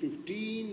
15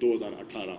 2018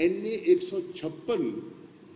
NA 156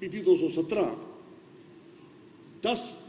PP 217। 10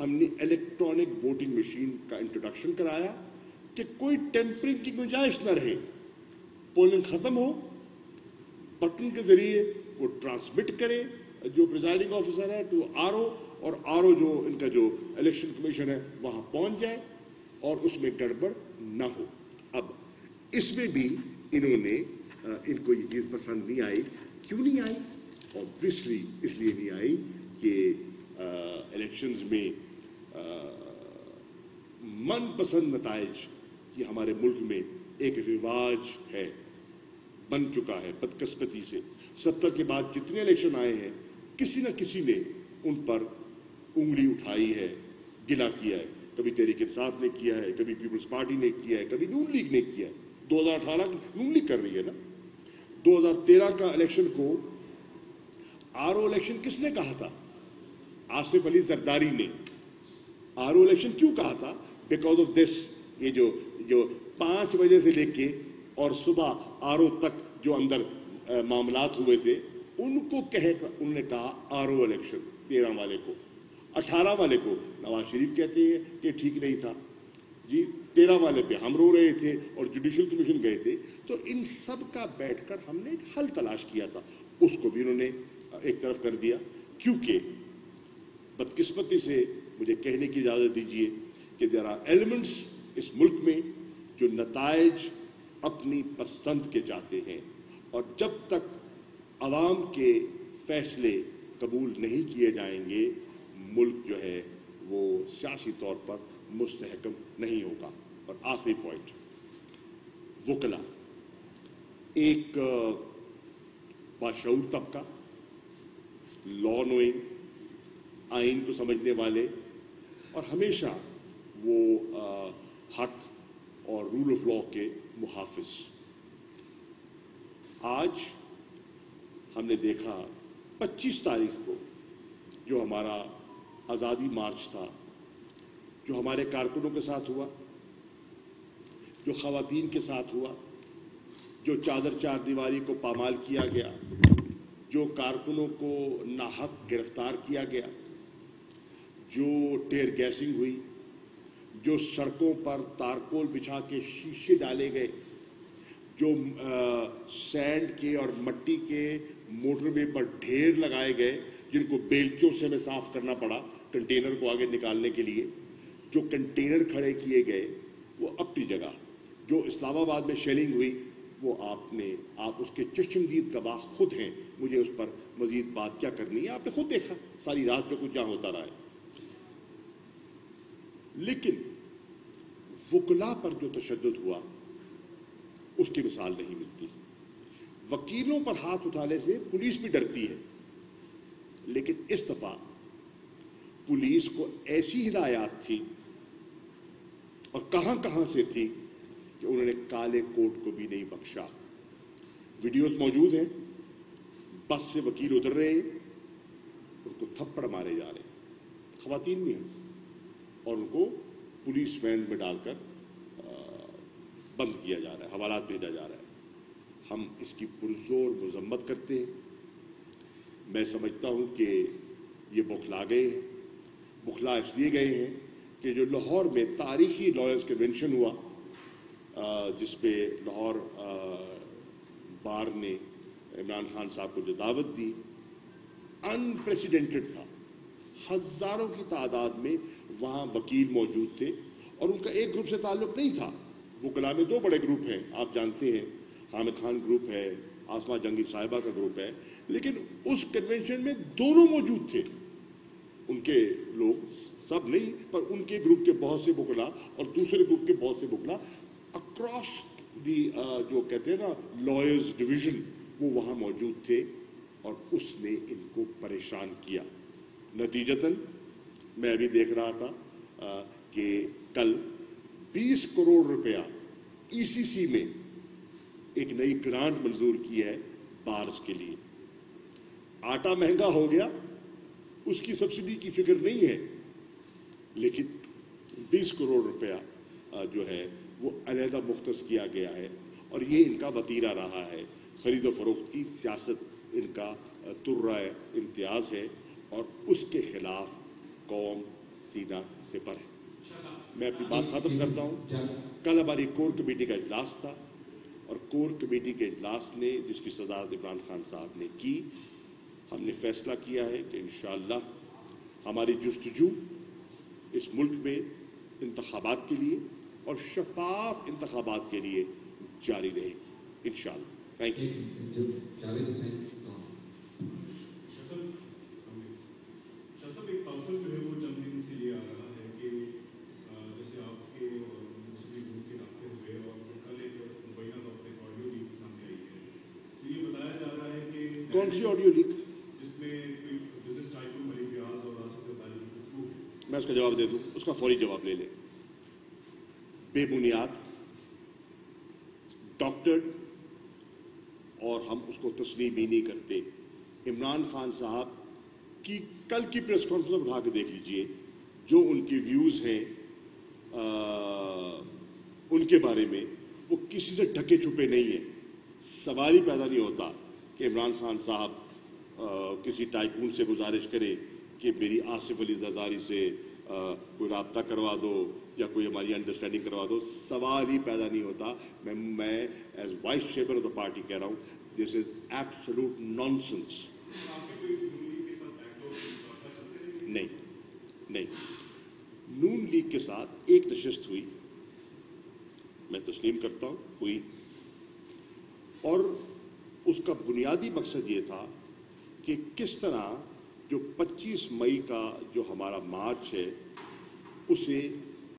ہم نے electronic voting machine کا انٹروڈکشن کرایا کہ کوئی ٹیمپرنگ کی گنجائش نہ رہے. پولنگ ختم ہو, بٹن کے ذریعے وہ ٹرانسمٹ کرے جو پریزائڈنگ آفیسر ہے ٹو آر او, اور آر او جو ان کا جو الیکشن کمیشن ہے وہاں پہنچ جائے اور اس میں گڑبڑ نہ ہو. اب اس میں بھی انہوں نے ان کو یہ چیز پسند نہیں آئی. کیوں نہیں آئی؟ آبویسلی اس لیے نہیں آئی کہ الیکشنز میں من پسند نتائج یہ ہمارے ملک میں ایک رواج ہے, بن چکا ہے بدقسمتی سے. 70 کے بعد جتنے الیکشن آئے ہیں کسی نہ کسی نے ان پر انگلی اٹھائی ہے, گلا کیا ہے. کبھی تحریک انصاف نے کیا ہے, کبھی پیپلز پارٹی نے کیا ہے, کبھی نون لیگ نے کیا ہے. 2018 نون لیگ کر رہی ہے نا. 2013 کا الیکشن کو آر او الیکشن کس نے کہا تھا؟ آصف علی زرداری نے. آر او الیکشن کیوں کہا تھا؟ Because of this. یہ جو 5 بجے سے لے کے اور صبح آر او تک جو اندر معاملات ہوئے تھے ان کو انہوں نے کہا آر او الیکشن. 13 والے کو, 18 والے کو نواز شریف کہتے ہیں کہ ٹھیک نہیں تھا جی, 13 والے پہ ہم رو رہے تھے اور جوڈیشل کمیشن گئے تھے. تو ان سب کا بیٹھ کر ہم نے ایک حل تلاش کیا تھا, اس کو بھی انہوں نے ایک طرف کر دیا. کیونکہ بدقسمتی سے مجھے کہنے کی اجازت دیجیے کہ دیر آر ایلیمنٹس اس ملک میں جو نتائج اپنی پسند کے چاہتے ہیں, اور جب تک عوام کے فیصلے قبول نہیں کیے جائیں گے ملک جو ہے وہ سیاسی طور پر مستحکم نہیں ہوگا. اور آخری پوائنٹ, وکلا ایک باشعور طبقہ, لا نوئنگ, آئین کو سمجھنے والے, اور ہمیشہ وہ حق اور رول آف لا کے محافظ. آج ہم نے دیکھا 25 تاریخ کو جو ہمارا آزادی مارچ تھا, جو ہمارے کارکنوں کے ساتھ ہوا, جو خواتین کے ساتھ ہوا, جو چادر چار دیواری کو پامال کیا گیا, جو کارکنوں کو ناحق گرفتار کیا گیا, جو ٹیئر گیسنگ ہوئی, جو سڑکوں پر تارکول بچھا کے شیشے ڈالے گئے, جو سینڈ کے اور مٹی کے موٹر وے پر ڈھیر لگائے گئے جن کو بیلچوں سے ہمیں صاف کرنا پڑا کنٹینر کو آگے نکالنے کے لیے, جو کنٹینر کھڑے کیے گئے وہ اپنی جگہ, جو اسلام آباد میں شیلنگ ہوئی وہ آپ اس کے چشمدید گواہ خود ہیں. مجھے اس پر مزید بات کیا کرنی ہے, آپ نے خود دیکھا ساری رات جو کچھ جہاں ہوتا رہا ہے. لیکن وکلا پر جو تشدد ہوا اس کی مثال نہیں ملتی. وکیلوں پر ہاتھ اٹھانے سے پولیس بھی ڈرتی ہے, لیکن اس دفعہ پولیس کو ایسی ہدایات تھی اور کہاں کہاں سے تھی کہ انہوں نے کالے کوٹ کو بھی نہیں بخشا. ویڈیوز موجود ہیں, بس سے وکیل اتر رہے ہیں, ان کو تھپڑ مارے جا رہے ہیں, خواتین بھی ہیں, اور ان کو پولیس وین میں ڈال کر بند کیا جا رہا ہے, حوالات بھیجا جا رہا ہے. ہم اس کی پرزور مذمت کرتے ہیں. میں سمجھتا ہوں کہ یہ بوکھلا گئے ہیں. بوکھلا اس لیے گئے ہیں کہ جو لاہور میں تاریخی لائرز کنونشن ہوا جس پہ لاہور بار نے عمران خان صاحب کو جو دعوت دی, انپریسیڈنٹڈ تھا. ہزاروں کی تعداد میں وہاں وکیل موجود تھے, اور ان کا ایک گروپ سے تعلق نہیں تھا. وکلا میں 2 بڑے گروپ ہیں, آپ جانتے ہیں, حامد خان گروپ ہے, آسما جنگی صاحبہ کا گروپ ہے. لیکن اس کنونشن میں دونوں موجود تھے, ان کے لوگ سب نہیں, پر ان کے گروپ کے بہت سے وکلا اور دوسرے گروپ کے بہت سے وکلا اکراس دی جو کہتے ہیں نا لائرز ڈویژن, وہ وہاں موجود تھے, اور اس نے ان کو پریشان کیا. نتیجتاً میں ابھی دیکھ رہا تھا کہ کل 20 کروڑ روپیہ ای سی سی میں ایک نئی گرانٹ منظور کی ہے بارز کے لیے. آٹا مہنگا ہو گیا, اس کی سبسڈی کی فکر نہیں ہے, لیکن 20 کروڑ روپیہ جو ہے وہ علیحدہ مختص کیا گیا ہے, اور یہ ان کا وتیرہ رہا ہے. خرید و فروخت کی سیاست ان کا ترہ امتیاز ہے, اور اس کے خلاف قوم سینہ سے پر ہے۔ میں اپنی بات ختم کرتا ہوں۔ کل ہماری کور کمیٹی کا اجلاس تھا اور کور کمیٹی کے اجلاس نے جس کی صدارت عمران خان صاحب نے کی، ہم نے فیصلہ کیا ہے کہ انشاءاللہ ہماری جستجو اس ملک میں انتخابات کے لیے اور شفاف انتخابات کے لیے جاری رہے گی انشاءاللہ۔ Thank you. صاحب ایک تاثر جو ہے وہ چند دن سے یہ آ رہا ہے کہ جیسے آپ کے اور مسلم گروپ کے رابطے ہوئے اور کل ایک مبینہ طور پر آڈیو لیک سامنے آئی ہے، تو یہ بتایا جا رہا ہے کہ کون سی آڈیو لیک؟ جس میں کوئی بزنس ٹائکون ملک ریاض اور آصف زرداری کی گفتگو ہے۔ میں اس کا جواب دے دوں، اس کا فوری جواب لے لیں۔ بے بنیاد، ڈاکٹرڈ، اور ہم اس کو تسلیم ہی نہیں کرتے۔ عمران خان صاحب کی کل کی پریس کانفرنس اٹھا کے دیکھ لیجئے، جو ان کی ویوز ہیں ان کے بارے میں، وہ کسی سے ڈھکے چھپے نہیں ہیں۔ سوال ہی پیدا نہیں ہوتا کہ عمران خان صاحب کسی ٹائکون سے گزارش کرے کہ میری آصف علی زرداری سے کوئی رابطہ کروا دو یا کوئی ہماری انڈرسٹینڈنگ کروا دو۔ سوال ہی پیدا نہیں ہوتا۔ میں as vice chairman of the party کہہ رہا ہوں، دس از ایبسولوٹ نان سنس۔ نہیں، نون لیگ کے ساتھ ایک نشست ہوئی، میں تسلیم کرتا ہوں ہوئی، اور اس کا بنیادی مقصد یہ تھا کہ کس طرح جو 25 مئی کا جو ہمارا مارچ ہے اسے